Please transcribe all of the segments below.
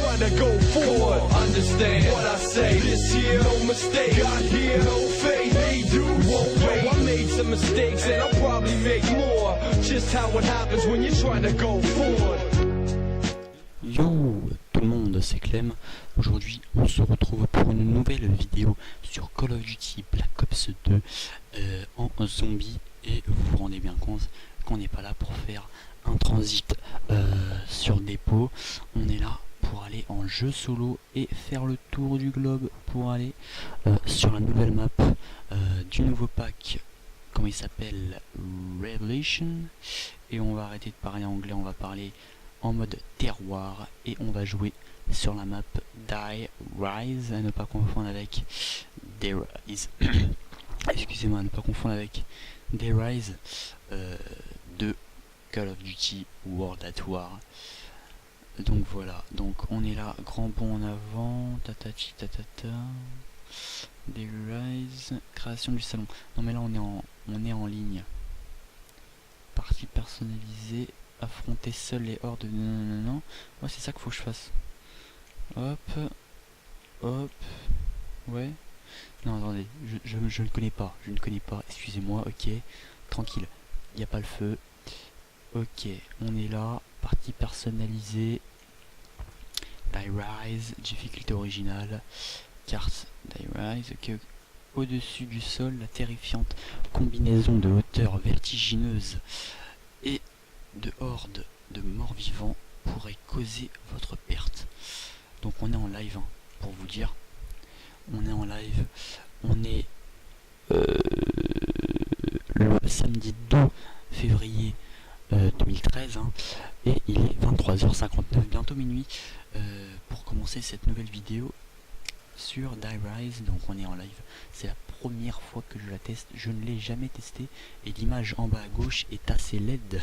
trying to go forward. Understand what I say. This here, no mistake. Got here, no fate. They do won't wait. I made some mistakes and I'll probably make more. Just how it happens when you're trying to go forward. Yo tout le monde, c'est Clem. Aujourd'hui on se retrouve pour une nouvelle vidéo sur Call of Duty Black Ops 2 en zombie. Et vous vous rendez bien compte qu'on n'est pas là pour faire un transit sur dépôt. On est là pour aller en jeu solo et faire le tour du globe pour aller sur la nouvelle map du nouveau pack. Comment il s'appelle? Revelation. Et on va arrêter de parler anglais, on va parler en mode terroir et on va jouer sur la map Die Rise, à ne pas confondre avec Die Rise. Excusez-moi, à ne pas confondre avec Die Rise de Call of Duty World at War. Donc voilà, donc on est là, grand bond en avant, tatati tatata. Die Rise, création du salon. Non mais là on est en ligne. Partie personnalisée. Affronter seul les hordes. Non. Ouais, c'est ça qu'il faut que je fasse. Hop. Hop. Ouais. Non, attendez. Je ne connais pas. Je ne connais pas. Excusez-moi. Ok. Tranquille. Il n'y a pas le feu. Ok. On est là. Partie personnalisée. Die Rise. Difficulté originale. Carte. Die Rise. Ok. Au-dessus du sol, la terrifiante combinaison de hauteur vertigineuse et de hordes de morts vivants pourrait causer votre perte. Donc on est en live, hein, pour vous dire. On est en live. On est le samedi 2 février 2013, hein, et il est 23h59, bientôt minuit, pour commencer cette nouvelle vidéo sur Die Rise. Donc on est en live. C'est la première fois que je la teste. Je ne l'ai jamais testé et l'image en bas à gauche est assez laide,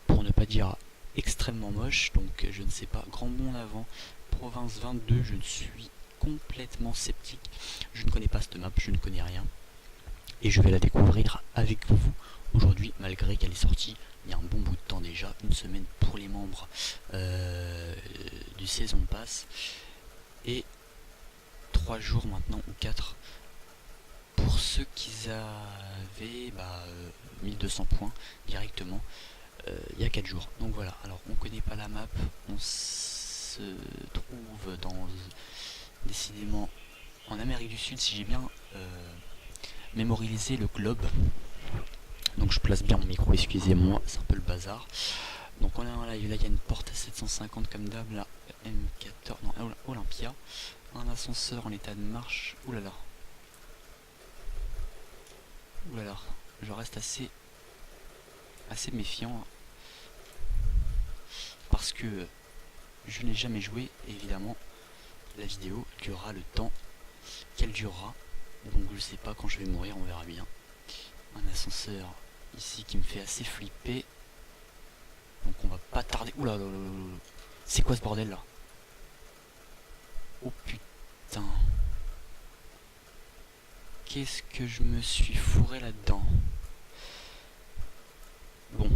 pour ne pas dire extrêmement moche. Donc je ne sais pas. Grand bond en avant, province 22. Je ne suis complètement sceptique. Je ne connais pas cette map, je ne connais rien et je vais la découvrir avec vous aujourd'hui, malgré qu'elle est sortie il y a un bon bout de temps déjà, une semaine pour les membres du Season Pass et 3 jours maintenant ou 4 pour ceux qui avaient 1200 points directement il y a 4 jours. Donc voilà, alors on connaît pas la map, on se trouve dans décidément en Amérique du Sud, si j'ai bien mémorisé le globe. Donc je place bien mon micro, excusez-moi, c'est un peu le bazar. Donc on est en live, là il y a une porte à 750 comme d'hab, la M14, non, Olympia. Un ascenseur en état de marche. Oulala. Oulala. Je reste assez méfiant. Parce que je n'ai jamais joué. Et évidemment, la vidéo durera le temps qu'elle durera. Donc je sais pas, quand je vais mourir, on verra bien. Un ascenseur ici qui me fait assez flipper. Donc on va pas tarder. Oulala. C'est quoi ce bordel là? Oh putain. Qu'est-ce que je me suis fourré là-dedans? Bon.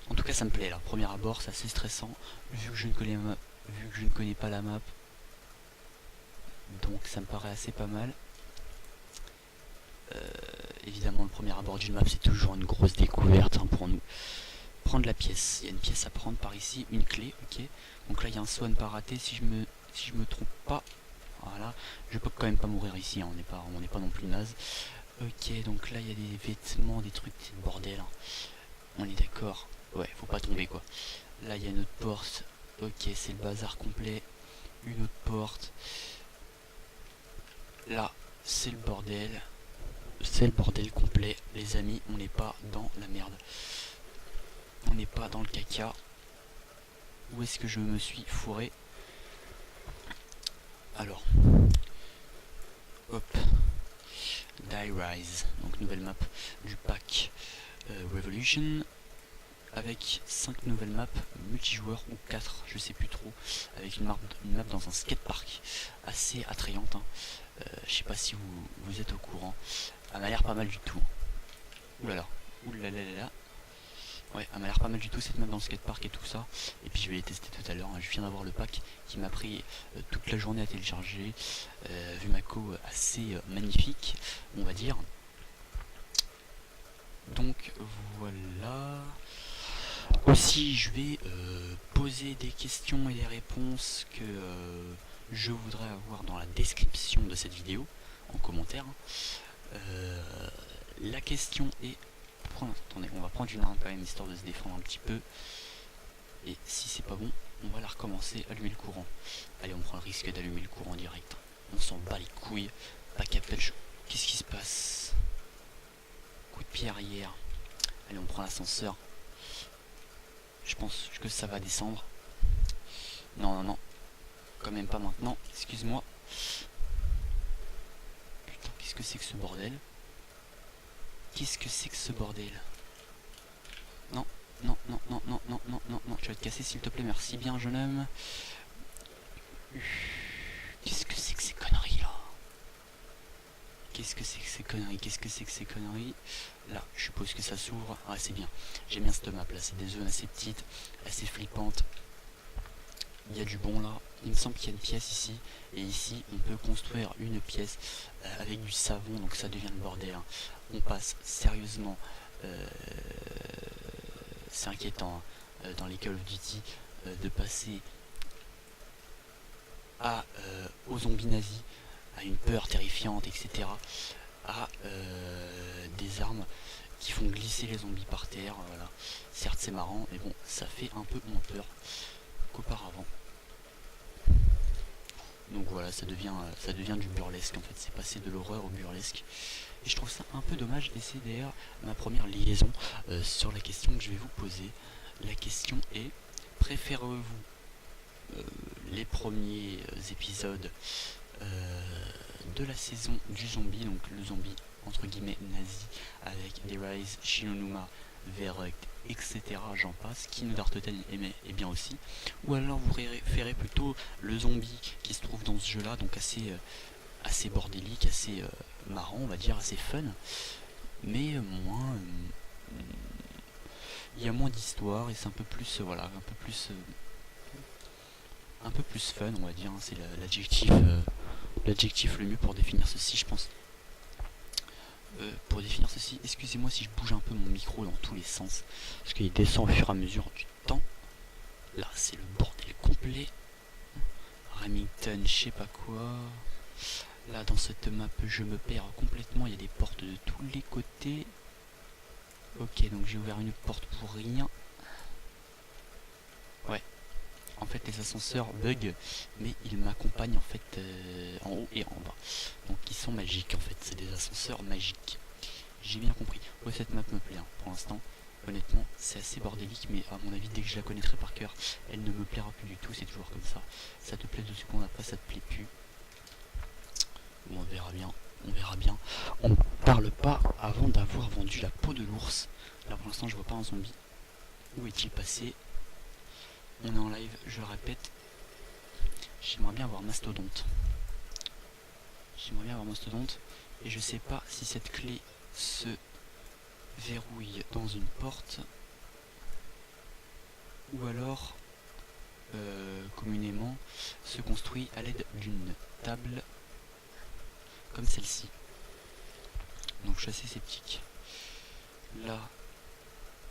En tout cas ça me plaît là. Premier abord, c'est assez stressant. Vu que je ne connais pas la map. Donc ça me paraît assez pas mal. Évidemment le premier abord d'une map c'est toujours une grosse découverte, hein, pour nous. Prendre la pièce. Il y a une pièce à prendre par ici, une clé, ok. Donc là il y a un saut à ne pas rater si je me trompe pas. Voilà, je peux quand même pas mourir ici, hein. on n'est pas non plus naze. Ok, donc là il y a des vêtements, des trucs, c'est le bordel, hein. On est d'accord. Ouais, faut pas tomber quoi. Là il y a une autre porte. Ok, c'est le bazar complet. Une autre porte. Là, c'est le bordel. C'est le bordel complet, les amis. On n'est pas dans la merde. On n'est pas dans le caca. Où est-ce que je me suis fourré? Alors, hop, Die Rise, donc nouvelle map du pack Revolution, avec 5 nouvelles maps multijoueurs, ou 4, je sais plus trop, avec une map dans un skatepark, assez attrayante, hein. Je sais pas si vous êtes au courant, elle m'a l'air pas mal du tout. Oulala, oulala, Ouais, elle m'a l'air pas mal du tout cette map dans le skatepark et tout ça. Et puis je vais les tester tout à l'heure, hein. Je viens d'avoir le pack qui m'a pris toute la journée à télécharger. Vu ma co assez magnifique, on va dire. Donc voilà. Aussi je vais poser des questions et des réponses que je voudrais avoir dans la description de cette vidéo, en commentaire. La question est... Attendez, on va prendre une arme quand même, histoire de se défendre un petit peu. Et si c'est pas bon, on va la recommencer, allumer le courant. Allez, on prend le risque d'allumer le courant direct. On s'en bat les couilles. Pas capel chaud. Qu'est-ce qui se passe? Coup de pied arrière. Allez, on prend l'ascenseur. Je pense que ça va descendre. Non, non, non. Quand même pas maintenant. Excuse-moi. Putain, qu'est-ce que c'est que ce bordel? Qu'est-ce que c'est que ce bordel? Non, non, non, non, non, non, non, non, non. Tu vas te casser s'il te plaît. Merci bien, jeune homme. Qu'est-ce que c'est que ces conneries là? Qu'est-ce que c'est que ces conneries? Qu'est-ce que c'est que ces conneries? Là, je suppose que ça s'ouvre. Ah, c'est bien. J'aime bien cette map là. C'est des zones assez petites, assez flippantes. Il y a du bon là. Il me semble qu'il y a une pièce ici. Et ici, on peut construire une pièce avec du savon. Donc ça devient le bordel, hein. On passe sérieusement. C'est inquiétant, hein, dans les Call of Duty de passer aux zombies nazis, à une peur terrifiante, etc. À des armes qui font glisser les zombies par terre. Voilà. Certes c'est marrant, mais bon, ça fait un peu moins peur qu'auparavant. Donc voilà, ça devient du burlesque en fait, c'est passé de l'horreur au burlesque. Et je trouve ça un peu dommage, et c'est d'ailleurs ma première liaison sur la question que je vais vous poser. La question est, préférez-vous les premiers épisodes de la saison du zombie, donc le zombie entre guillemets nazi, avec des Rise, Shinonuma, Verrect, etc. j'en passe, King Dartoten et bien aussi, ou alors vous préférez plutôt le zombie qui se trouve dans ce jeu là, donc assez bordélique, assez marrant on va dire, assez fun, mais moins il y a moins d'histoire et c'est un peu plus voilà, un peu plus fun on va dire, hein. C'est l'adjectif le mieux pour définir ceci je pense. Pour définir ceci, excusez-moi si je bouge un peu mon micro dans tous les sens, parce qu'il descend au fur et à mesure du temps. Là c'est le bordel complet. Remington, je sais pas quoi. Là dans cette map je me perds complètement, il y a des portes de tous les côtés. Ok, donc j'ai ouvert une porte pour rien. Ouais, en fait les ascenseurs bug, mais ils m'accompagnent en fait en haut et en bas. Donc ils sont magiques en fait, c'est des ascenseurs magiques. J'ai bien compris. Ouais, cette map me plaît, hein. Pour l'instant, honnêtement, c'est assez bordélique, mais à mon avis, dès que je la connaîtrai par cœur, elle ne me plaira plus du tout, c'est toujours comme ça. Ça te plaît 2 secondes, après ça te plaît plus. Bon, on verra bien, on verra bien. On ne parle pas avant d'avoir vendu la peau de l'ours. Là pour l'instant je vois pas un zombie. Où est-il passé? On est en live, je le répète. J'aimerais bien avoir Mastodonte. J'aimerais bien avoir Mastodonte. Et je sais pas si cette clé se verrouille dans une porte. Ou alors, communément, se construit à l'aide d'une table comme celle-ci. Donc je suis assez sceptique. Là,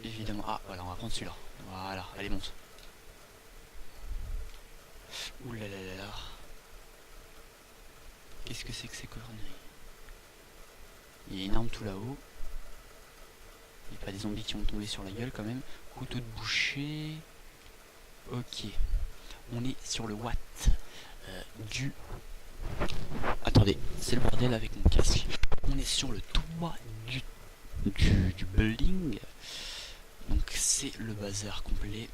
évidemment... Ah, voilà, on va prendre celui-là. Voilà, allez, monte. Ouh là là là là. Qu'est-ce que c'est que ces conneries? Il y a une arme tout là-haut. Il n'y a pas des zombies qui vont tomber sur la gueule quand même. Couteau de boucher. Ok. On est sur le watt du... Attendez, c'est le bordel avec mon casque. On est sur le toit du building. Donc c'est le bazar complet.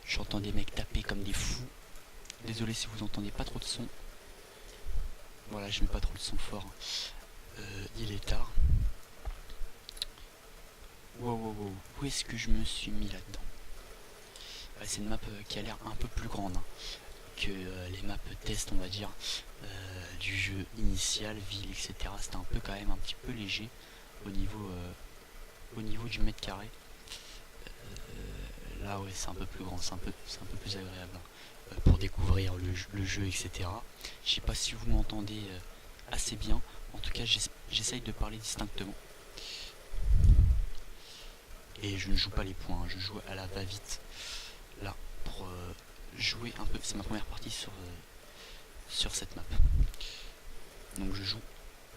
J'entends des mecs taper comme des fous. Désolé si vous entendez pas trop de son. Voilà, j'aime pas trop le son fort. Il est tard. Wow, wow, wow. Où est-ce que je me suis mis là-dedans? Ouais, c'est une map qui a l'air un peu plus grande, hein, que les maps test, on va dire, du jeu initial, ville, etc. C'était un peu quand même un petit peu léger au niveau au niveau du mètre carré. Là ouais c'est un peu plus grand, c'est un peu plus agréable hein, pour découvrir le jeu etc. Je sais pas si vous m'entendez assez bien, en tout cas j'essaye de parler distinctement. Et je ne joue pas les points, hein, je joue à la va-vite là pour jouer un peu, c'est ma première partie sur cette map. Donc je joue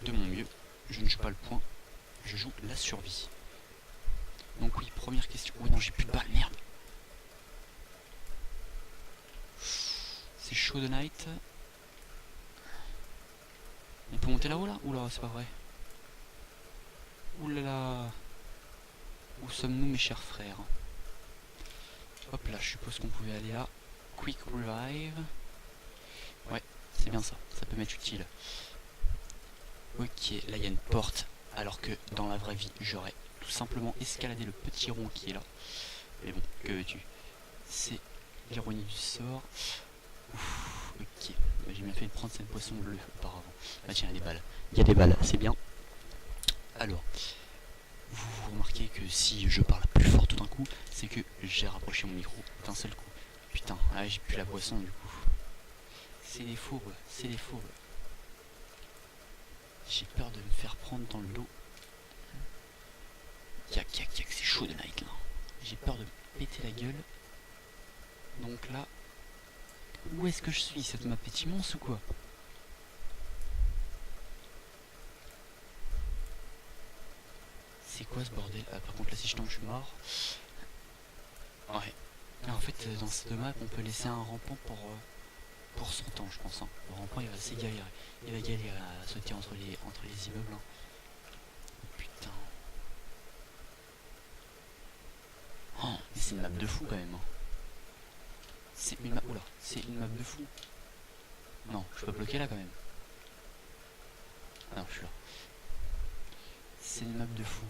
de mon mieux, je ne joue pas le point, je joue la survie. Donc oui, première question. Oh non, j'ai plus de balles, merde. C'est chaud de night. On peut monter là-haut là? Oula, c'est pas vrai. Oulala. Où sommes-nous mes chers frères? Hop là, je suppose qu'on pouvait aller là. Quick revive. Ouais, c'est bien ça, ça peut m'être utile. Ok, là il y a une porte, alors que dans la vraie vie, j'aurais tout simplement escaladé le petit rond qui est là. Mais bon, que veux-tu? C'est l'ironie du sort. Ouf, ok, bah, j'ai bien fait de prendre cette poisson bleue auparavant. Bah tiens, il y a des balles. Il y a des balles, c'est bien. Alors, vous remarquez que si je parle plus fort tout d'un coup, c'est que j'ai rapproché mon micro d'un seul coup. Putain, ah, j'ai plus la poisson du coup. C'est des fourbes, c'est des fourbes. J'ai peur de me faire prendre dans le dos. Yak, c'est chaud de night là. J'ai peur de me péter la gueule. Donc là, où est-ce que je suis? Cette map est immense ou quoi? C'est quoi ce bordel? Ah, par contre là si je tombe je suis mort. Ouais. Ah, en fait dans cette map on peut laisser un rampant pour son temps je pense. Hein. Le rampant il va assez galérer. Il va galérer à sauter entre les immeubles. Hein. Putain. Oh, mais c'est une map de fou quand même. Hein. C'est une map. Oula, c'est une map de fou. Non, je peux bloquer là quand même. Ah non, je suis là. C'est une map de fou.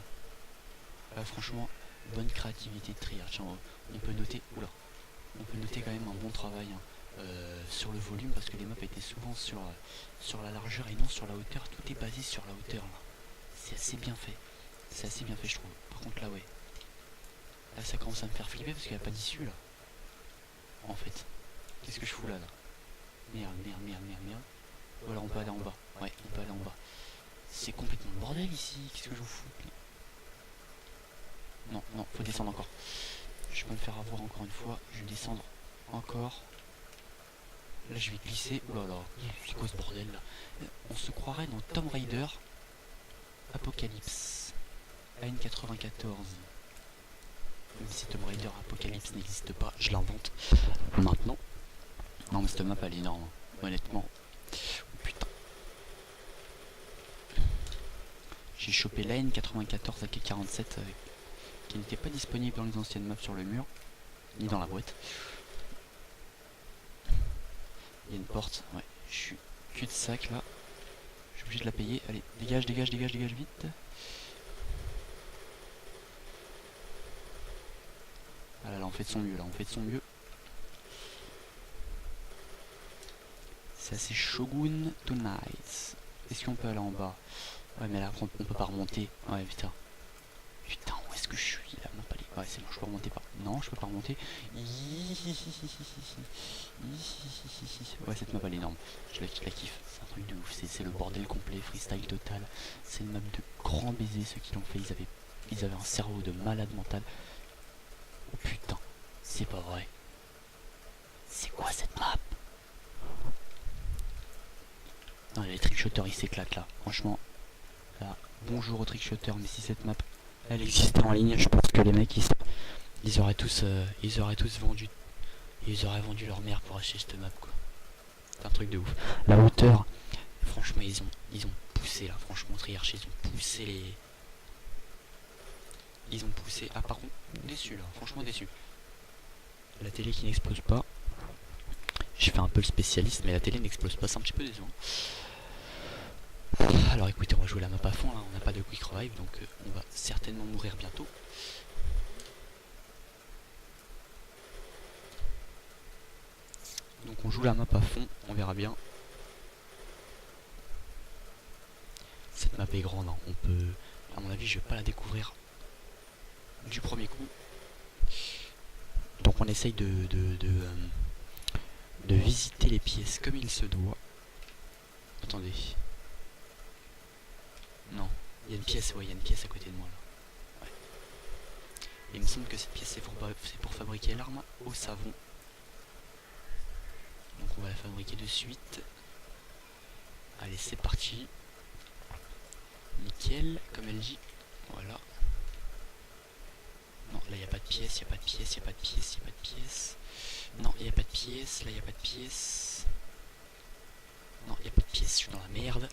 Franchement, bonne créativité de Treyarch. Tiens, on peut noter. Oula. On peut noter quand même un bon travail hein, sur le volume parce que les maps étaient souvent sur la largeur et non sur la hauteur. Tout est basé sur la hauteur là. C'est assez bien fait. C'est assez bien fait je trouve. Par contre là ouais. Là ça commence à me faire flipper parce qu'il n'y a pas d'issue là. En fait. Qu'est-ce que je fous là? Merde. Voilà on peut aller en bas. Ouais on peut aller en bas. C'est complètement le bordel ici. Qu'est-ce que je vous fous? Non, faut descendre encore. Je vais pas me faire avoir encore une fois. Je vais descendre encore. Là je vais glisser. Oh là là, c'est quoi ce bordel là? On se croirait dans Tomb Raider Apocalypse AN94. Même si Tomb Raider Apocalypse n'existe pas, je l'invente maintenant. Non mais cette map elle est énorme, honnêtement. Oh, putain. J'ai chopé l'AN94 AK47 qui n'était pas disponible dans les anciennes maps sur le mur, ni dans la boîte. Il y a une porte, ouais, je suis cul-de-sac là. Je suis obligé de la payer. Allez, dégage vite. Ah là, on fait de son mieux, C'est assez Shogun Tonight. Est-ce qu'on peut aller en bas? Ouais, mais là, on peut pas remonter. Ouais, putain. Putain, où est-ce que je suis là? Ouais, c'est bon, je peux remonter pas. Non, je peux pas remonter. Ouais, cette map elle est énorme. Je la kiffe. C'est un truc de ouf. C'est le bordel complet, freestyle total. C'est une map de grand baiser. Ceux qui l'ont fait, ils avaient un cerveau de malade mental. Oh putain, c'est pas vrai. C'est quoi cette map? Non, les trickshotters ils s'éclatent là. Franchement, là, bonjour aux trickshotters. Mais si cette map elle existait en ligne, je pense que les mecs ils auraient tous vendu. Ils auraient vendu leur mère pour acheter cette map quoi. C'est un truc de ouf. La hauteur, franchement ils ont poussé là, franchement Treyarch ils ont poussé les. Ils ont poussé. Ah par contre, déçu là, franchement déçu. La télé qui n'explose pas. J'ai fait un peu le spécialiste, mais la télé n'explose pas, c'est un petit peu décevant. Alors écoutez, on va jouer la map à fond là, on n'a pas de quick revive donc on va certainement mourir bientôt. Donc on joue la map à fond, on verra bien. Cette map est grande, hein. On peut, à mon avis je vais pas la découvrir du premier coup. Donc on essaye de visiter les pièces comme il se doit. Attendez. Non, il y a une pièce, ouais, il y a une pièce à côté de moi là. Ouais. Et il me semble que cette pièce c'est pour fabriquer l'arme au savon. Donc on va la fabriquer de suite. Allez, c'est parti. Nickel, comme elle dit. Voilà. Non, là il n'y a pas de pièce, il n'y a pas de pièce, il n'y a pas de pièce, il n'y a pas de pièce. Non, il n'y a pas de pièce, là il n'y a pas de pièce. Non, il n'y a pas de pièce, je suis dans la merde.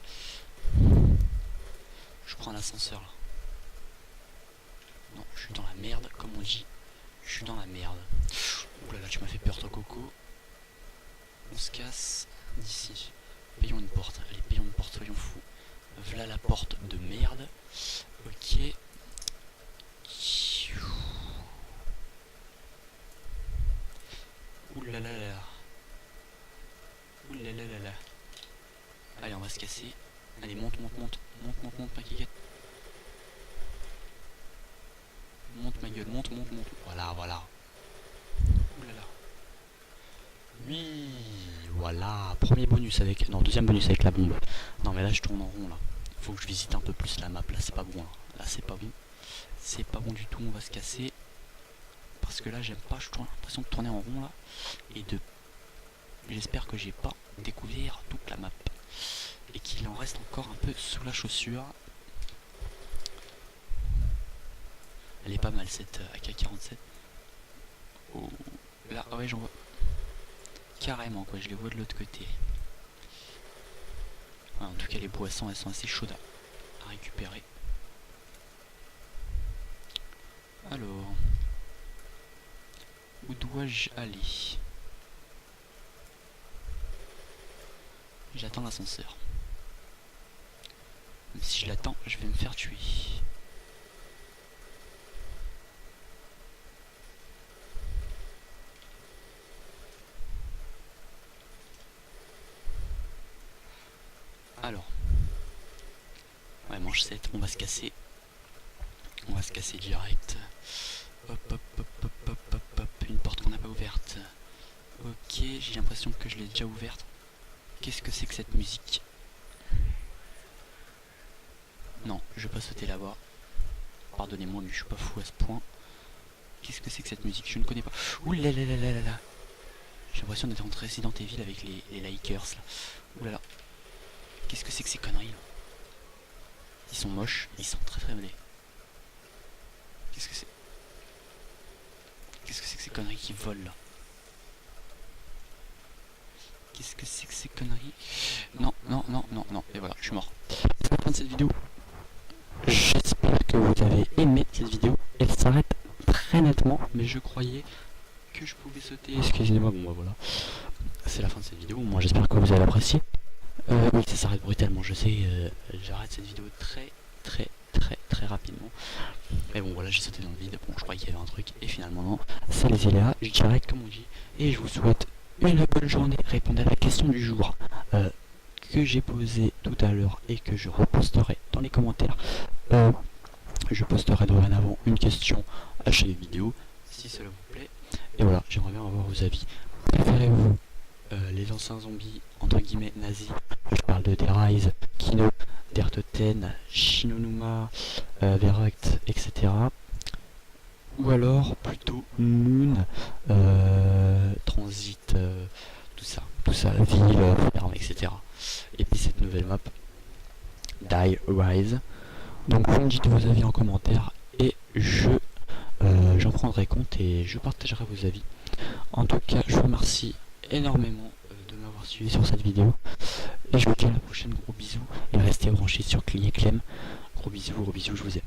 Je prends l'ascenseur là. Non, je suis dans la merde, comme on dit. Je suis dans la merde. Ouh là là, tu m'as fait peur toi Coco. On se casse d'ici. Payons une porte. Allez, payons une porte, soyons fous. Voilà la porte de merde. Ok. Ouh là là là. Ouh là là là là. Allez, on va se casser. Allez, monte, monte, monte. Monte, monte, monte, ma kikette. Monte ma gueule, monte, monte, monte. Voilà, voilà. Ouh là là. Oui, voilà. Premier bonus avec... Non, deuxième bonus avec la bombe. Non, mais là, je tourne en rond, là. Faut que je visite un peu plus la map. Là, c'est pas bon, là. Là, c'est pas bon. C'est pas bon du tout. On va se casser. Parce que là, j'aime pas. J'ai l'impression de tourner en rond, là. Et de... J'espère que j'ai pas découvert toute la map. Et qu'il en reste encore un peu sous la chaussure. Elle est pas mal cette AK-47. Oh, là, ouais, j'en vois. Carrément, quoi, je les vois de l'autre côté. Ah, en tout cas, les boissons, elles sont assez chaudes à récupérer. Alors, où dois-je aller? J'attends l'ascenseur. Même si je l'attends, je vais me faire tuer. Alors, ouais, manche 7, on va se casser. On va se casser direct. Hop, hop, hop, hop, hop, hop, hop. Une porte qu'on n'a pas ouverte. Ok, j'ai l'impression que je l'ai déjà ouverte. Qu'est-ce que c'est que cette musique? Non, je vais pas sauter là-bas. Pardonnez-moi, mais je suis pas fou à ce point. Qu'est-ce que c'est que cette musique? Je ne connais pas. Ouh là là là là là là. J'ai l'impression d'être en Resident Evil avec les Lakers là. Ouh là là. Qu'est-ce que c'est que ces conneries là? Ils sont moches, ils sont très très mauvais. Qu'est-ce que c'est? Qu'est-ce que c'est que ces conneries qui volent là? Qu'est-ce que c'est que ces conneries? Non, non, non, non, non. Et voilà, je suis mort. C'est la fin de cette vidéo. J'espère que vous avez aimé cette vidéo. Elle s'arrête très nettement, mais je croyais que je pouvais sauter. Excusez-moi, bon bah voilà. C'est la fin de cette vidéo. Moi j'espère que vous avez apprécié. Oui, ça s'arrête brutalement, je sais. J'arrête cette vidéo très rapidement. Mais bon voilà, j'ai sauté dans le vide. Bon, je croyais qu'il y avait un truc et finalement non. C'est les aléas, je dirais comme on dit. Et je vous souhaite une bonne journée. Répondez à la question du jour que j'ai posée tout à l'heure et que je reposterai dans les commentaires. Je posterai dorénavant une question à chaque vidéo si cela vous plaît. Et voilà, j'aimerais bien avoir vos avis. Préférez-vous les anciens zombies entre guillemets nazis? Je parle de Der Rise, Kino, Der Toten, Shinonuma, Verrect, etc. Ou alors plutôt Moon, Transit, tout ça, ville, ferme, etc. Et puis cette nouvelle map, Die Rise. Donc vous me dites vos avis en commentaire et j'en prendrai compte et je partagerai vos avis. En tout cas, je vous remercie énormément de m'avoir suivi sur cette vidéo. Et je vous dis à la prochaine, gros bisous. Et restez branchés sur Clean et Clem. Gros bisous, je vous aime.